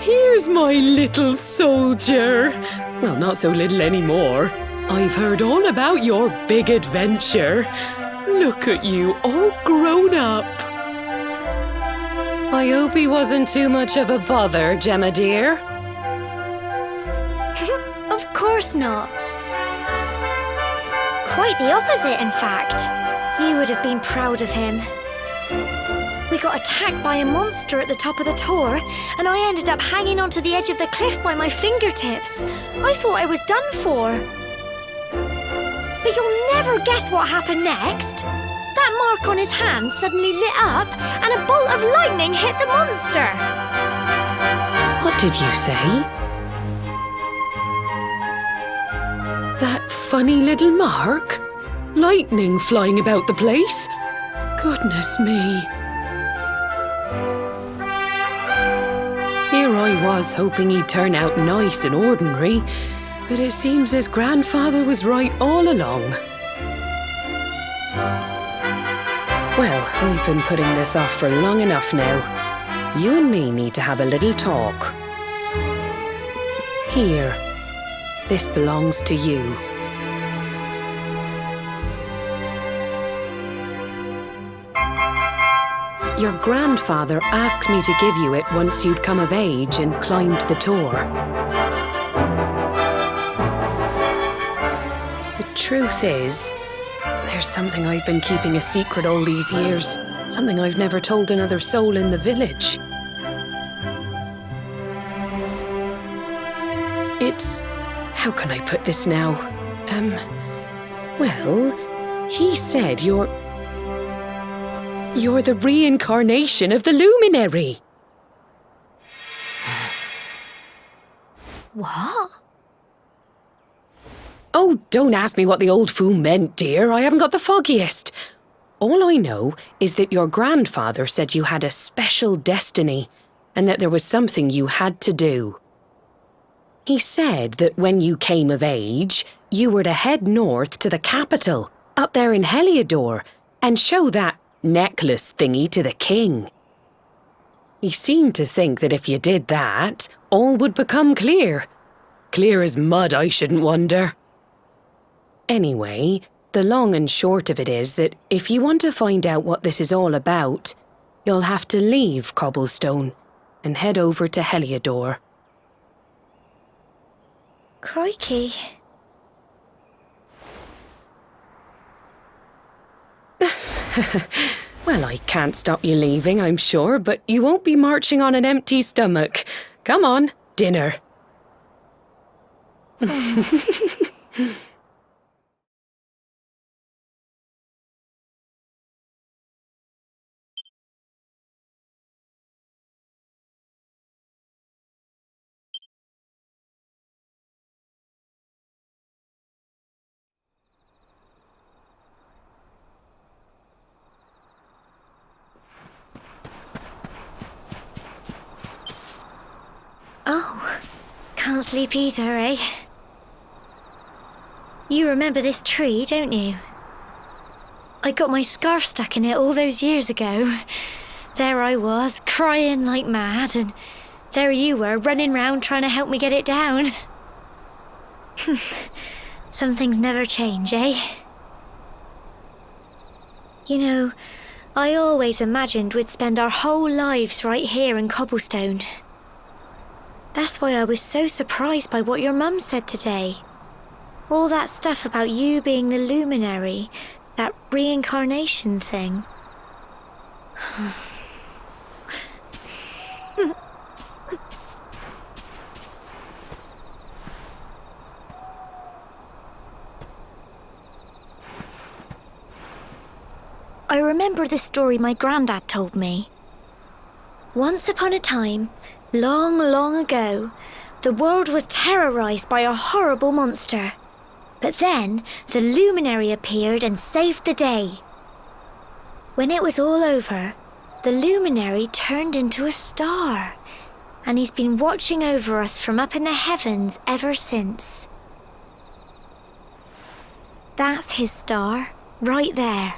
Here's my little soldier. Well, not so little anymore. I've heard all about your big adventure. Look at you, all grown up. I hope he wasn't too much of a bother, Gemma dear. Of course not. Quite the opposite, in fact. You would have been proud of him. We got attacked by a monster at the top of the tower, and I ended up hanging onto the edge of the cliff by my fingertips. I thought I was done for. But you'll never guess what happened next. That mark on his hand suddenly lit up, and a bolt of lightning hit the monster. What did you say? That funny little mark? Lightning flying about the place? Goodness me. Here I was hoping he'd turn out nice and ordinary, but it seems his grandfather was right all along. Well, we've been putting this off for long enough now. You and me need to have a little talk. Here, this belongs to you. Your grandfather asked me to give you it once you'd come of age and climbed the tower. The truth is, there's something I've been keeping a secret all these years. Something I've never told another soul in the village. It's... how can I put this now? Well, he said you're the reincarnation of the luminary. What? Oh, don't ask me what the old fool meant, dear. I haven't got the foggiest. All I know is that your grandfather said you had a special destiny and that there was something you had to do. He said that when you came of age, you were to head north to the capital, up there in Heliodor, and show that necklace thingy to the king. He seemed to think that if you did that, all would become clear. Clear as mud, I shouldn't wonder. Anyway, the long and short of it is that if you want to find out what this is all about, you'll have to leave Cobblestone and head over to Heliodor. Crikey. Well, I can't stop you leaving, I'm sure, but you won't be marching on an empty stomach. Come on, dinner. Oh, can't sleep either, eh? You remember this tree, don't you? I got my scarf stuck in it all those years ago. There I was, crying like mad, and there you were, running round trying to help me get it down. Some things never change, eh? You know, I always imagined we'd spend our whole lives right here in Cobblestone. That's why I was so surprised by what your mum said today. All that stuff about you being the luminary, that reincarnation thing. I remember the story my granddad told me. Once upon a time, long, long ago, the world was terrorised by a horrible monster. But then the luminary appeared and saved the day. When it was all over, the luminary turned into a star, and he's been watching over us from up in the heavens ever since. That's his star, right there.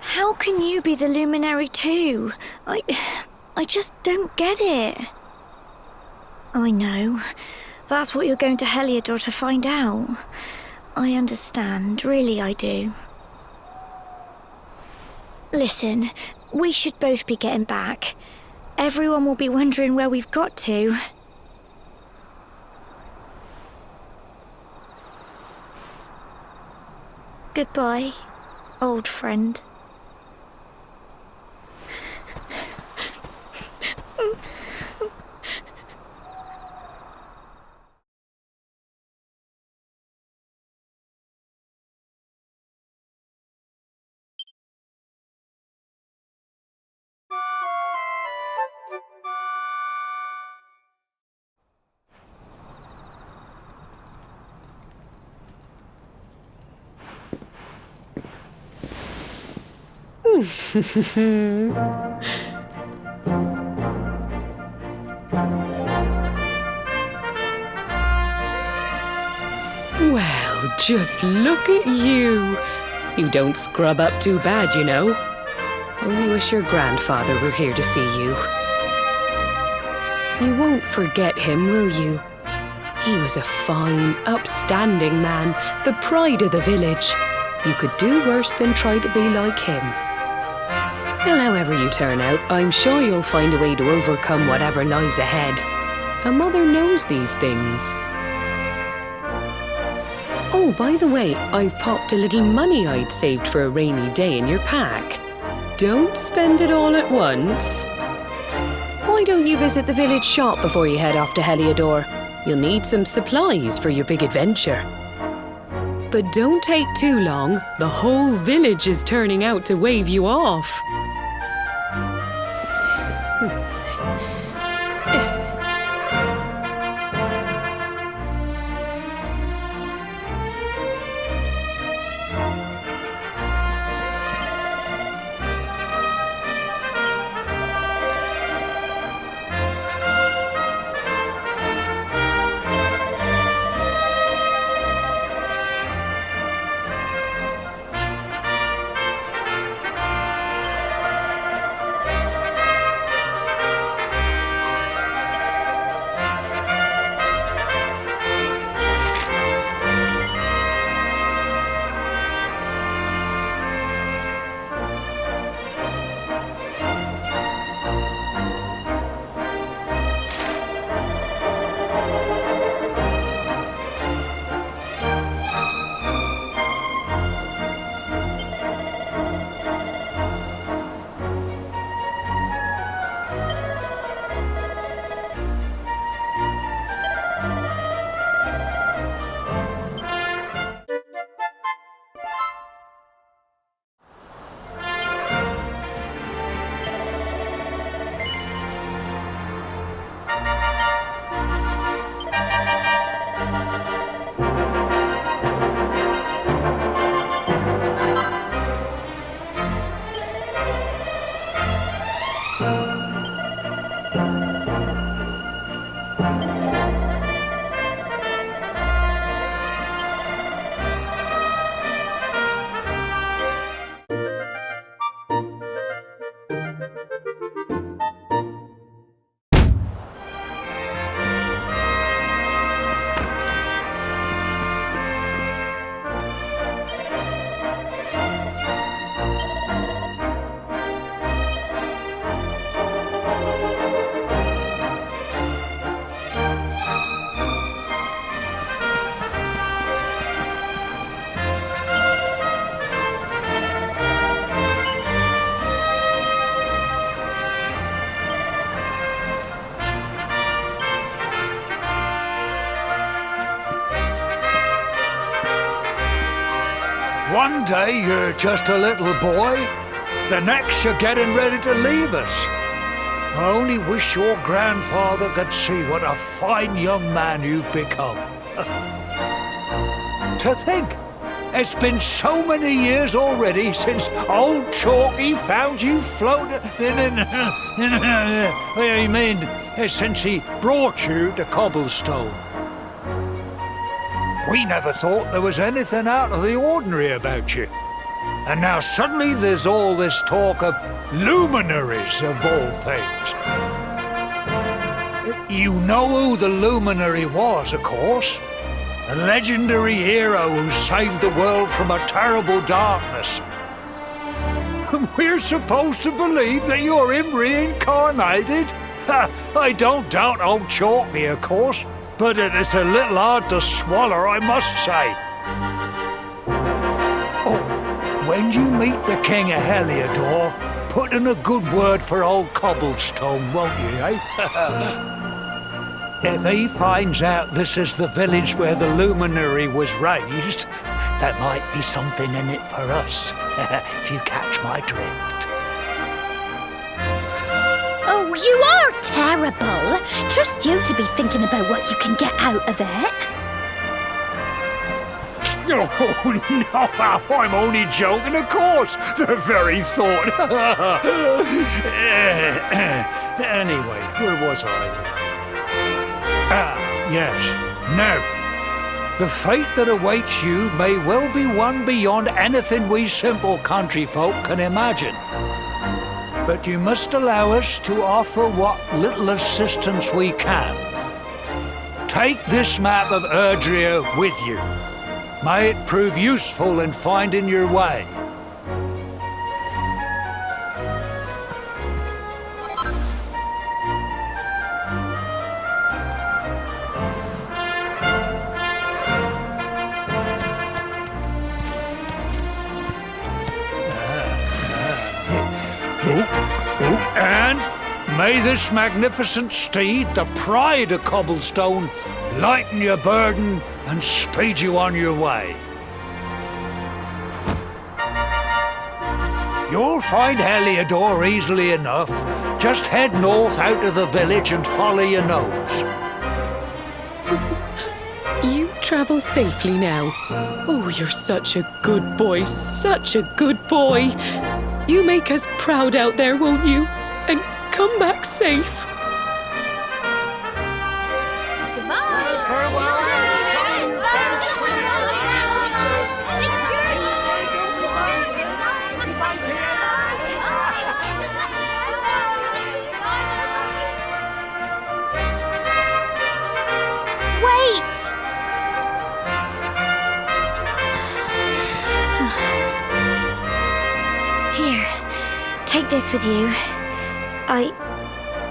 How can you be the luminary too? I just don't get it. I know. That's what you're going to Heliodor to find out. I understand, really I do. Listen, we should both be getting back. Everyone will be wondering where we've got to. Goodbye, old friend. Well, just look at you. You don't scrub up too bad, you know. Only wish your grandfather were here to see you. You won't forget him, will you? He was a fine, upstanding man, the pride of the village. You could do worse than try to be like him. Well, however you turn out, I'm sure you'll find a way to overcome whatever lies ahead. A mother knows these things. Oh, by the way, I've popped a little money I'd saved for a rainy day in your pack. Don't spend it all at once. Why don't you visit the village shop before you head off to Heliodor? You'll need some supplies for your big adventure. But don't take too long. The whole village is turning out to wave you off. One day you're just a little boy, the next you're getting ready to leave us. I only wish your grandfather could see what a fine young man you've become. To think, it's been so many years already since old Chalky found you floating. I mean, since he brought you to Cobblestone. We never thought there was anything out of the ordinary about you. And now suddenly there's all this talk of luminaries of all things. You know who the luminary was, of course. A legendary hero who saved the world from a terrible darkness. We're supposed to believe that you're him reincarnated? I don't doubt old Chalky, of course, but it is a little hard to swallow, I must say. Oh, when you meet the King of Heliodor, put in a good word for old Cobblestone, won't you, eh? If he finds out this is the village where the luminary was raised, there might be something in it for us, if you catch my drift. Oh, you are terrible. Trust you to be thinking about what you can get out of it. Oh, no, I'm only joking, of course. The very thought. Anyway, where was I? Yes. Now, the fate that awaits you may well be one beyond anything we simple country folk can imagine. But you must allow us to offer what little assistance we can. Take this map of Erdrea with you. May it prove useful in finding your way. And may this magnificent steed, the pride of Cobblestone, lighten your burden and speed you on your way. You'll find Heliodor easily enough. Just head north out of the village and follow your nose. You travel safely now. Oh, you're such a good boy, such a good boy. You make us proud out there, won't you? And come back safe. Goodbye. Farewell. Wait! Here, take this with you.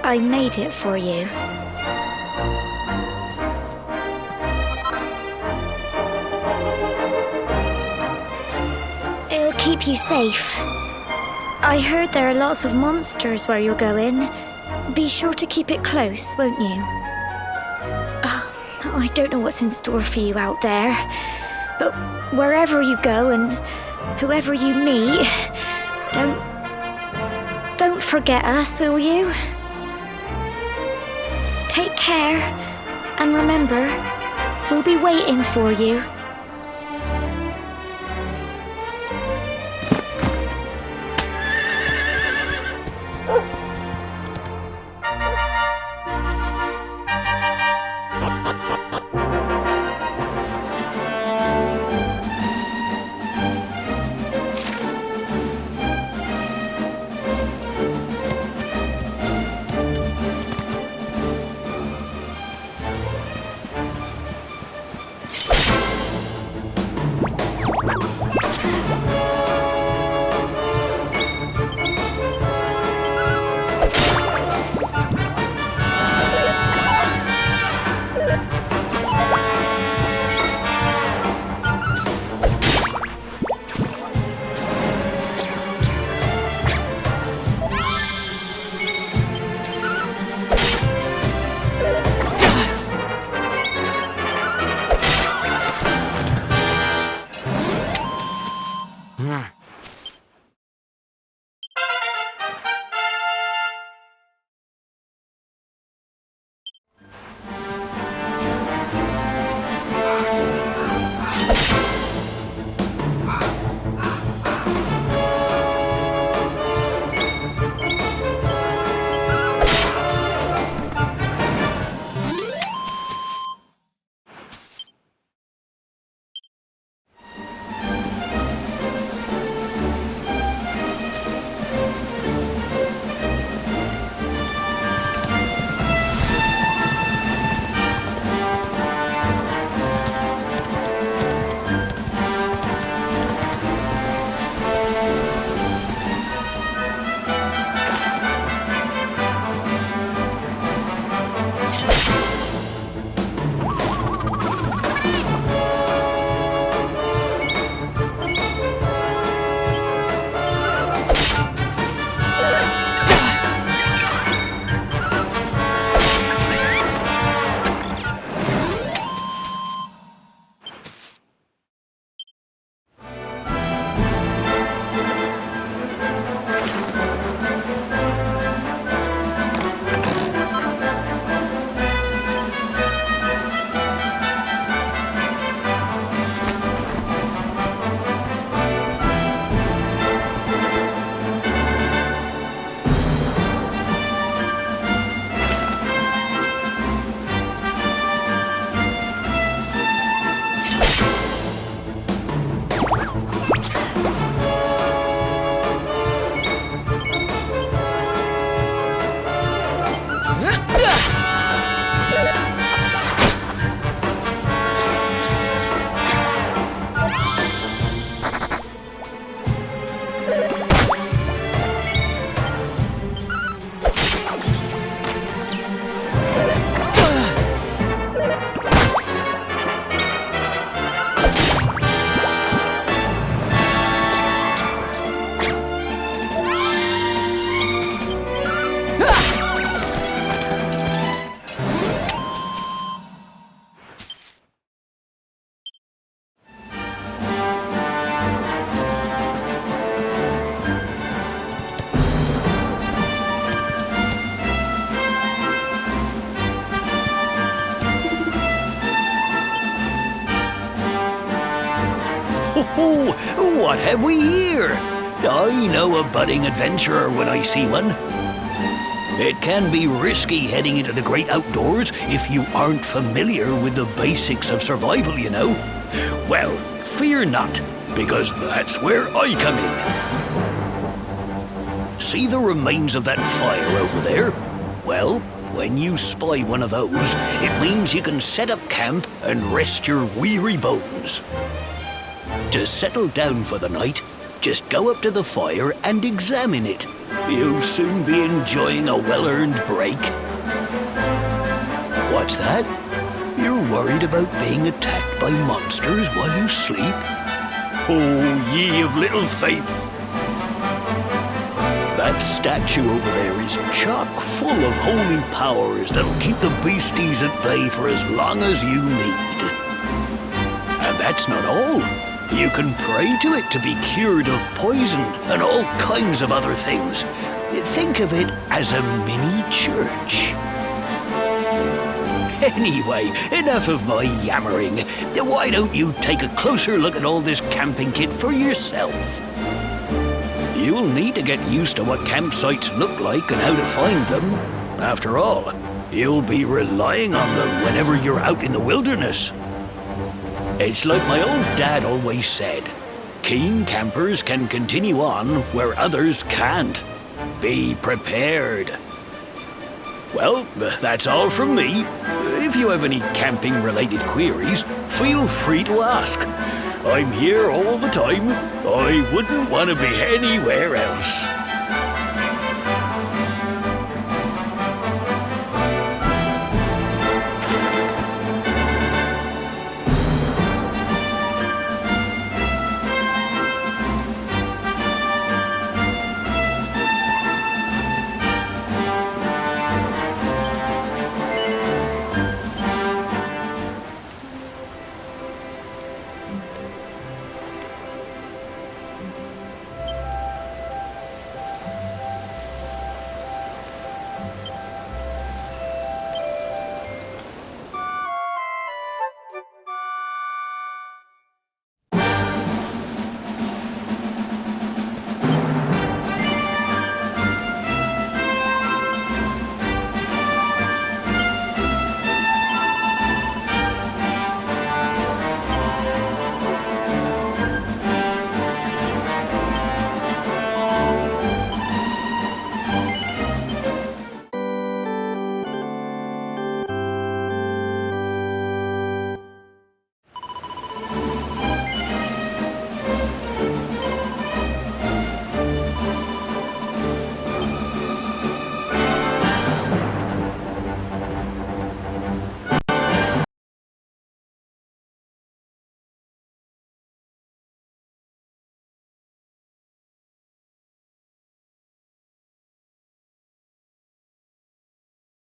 I made it for you. It'll keep you safe. I heard there are lots of monsters where you're going. Be sure to keep it close, won't you? I don't know what's in store for you out there, but wherever you go and whoever you meet, don't forget us, will you? Take care, and remember, we'll be waiting for you. Oh, what have we here? I know a budding adventurer when I see one. It can be risky heading into the great outdoors if you aren't familiar with the basics of survival, you know. Well, fear not, because that's where I come in. See the remains of that fire over there? Well, when you spy one of those, it means you can set up camp and rest your weary bones. To settle down for the night, just go up to the fire and examine it. You'll soon be enjoying a well-earned break. What's that? You're worried about being attacked by monsters while you sleep? Oh, ye of little faith! That statue over there is chock full of holy powers that'll keep the beasties at bay for as long as you need. And that's not all. You can pray to it to be cured of poison and all kinds of other things. Think of it as a mini church. Anyway, enough of my yammering. Why don't you take a closer look at all this camping kit for yourself? You'll need to get used to what campsites look like and how to find them. After all, you'll be relying on them whenever you're out in the wilderness. It's like my old dad always said, keen campers can continue on where others can't. Be prepared. Well, that's all from me. If you have any camping-related queries, feel free to ask. I'm here all the time. I wouldn't want to be anywhere else.